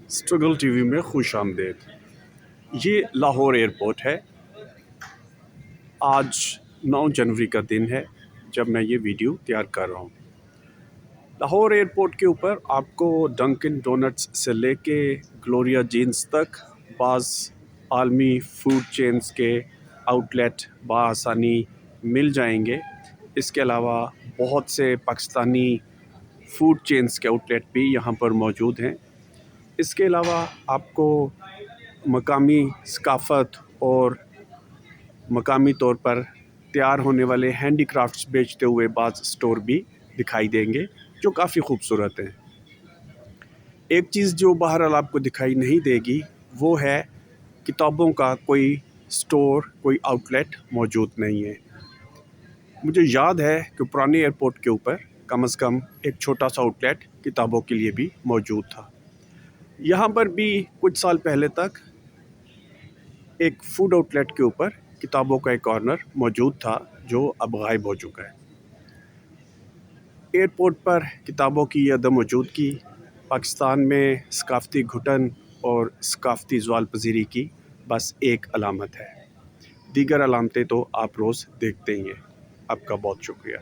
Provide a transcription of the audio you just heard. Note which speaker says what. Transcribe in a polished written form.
Speaker 1: Struggle T V میں خوش آمدید۔ یہ لاہور ایئرپورٹ ہے۔ آج 9 جنوری کا دن ہے جب میں یہ ویڈیو تیار کر رہا ہوں۔ لاہور ایئرپورٹ کے اوپر آپ کو ڈنکن ڈونٹس سے لے کے گلوریا جینز تک بعض عالمی فوڈ چینز کے آؤٹ لیٹ بآسانی مل جائیں گے۔ اس کے علاوہ بہت سے پاکستانی فوڈ چینز کے آؤٹ لیٹ بھی یہاں پر موجود ہیں۔ اس کے علاوہ آپ کو مقامی ثقافت اور مقامی طور پر تیار ہونے والے ہینڈی کرافٹس بیچتے ہوئے بعض سٹور بھی دکھائی دیں گے جو کافی خوبصورت ہیں۔ ایک چیز جو بہرحال آپ کو دکھائی نہیں دے گی وہ ہے کتابوں کا کوئی سٹور، کوئی آؤٹ لیٹ موجود نہیں ہے۔ مجھے یاد ہے کہ پرانے ایئرپورٹ کے اوپر کم از کم ایک چھوٹا سا آؤٹ لیٹ کتابوں کے لیے بھی موجود تھا۔ یہاں پر بھی کچھ سال پہلے تک ایک فوڈ آؤٹ لیٹ کے اوپر کتابوں کا ایک کارنر موجود تھا جو اب غائب ہو چکا ہے۔ ایئرپورٹ پر کتابوں کی عدم موجودگی پاکستان میں ثقافتی گھٹن اور ثقافتی زوال پذیری کی بس ایک علامت ہے۔ دیگر علامتیں تو آپ روز دیکھتے ہی ہیں۔ آپ کا بہت شکریہ۔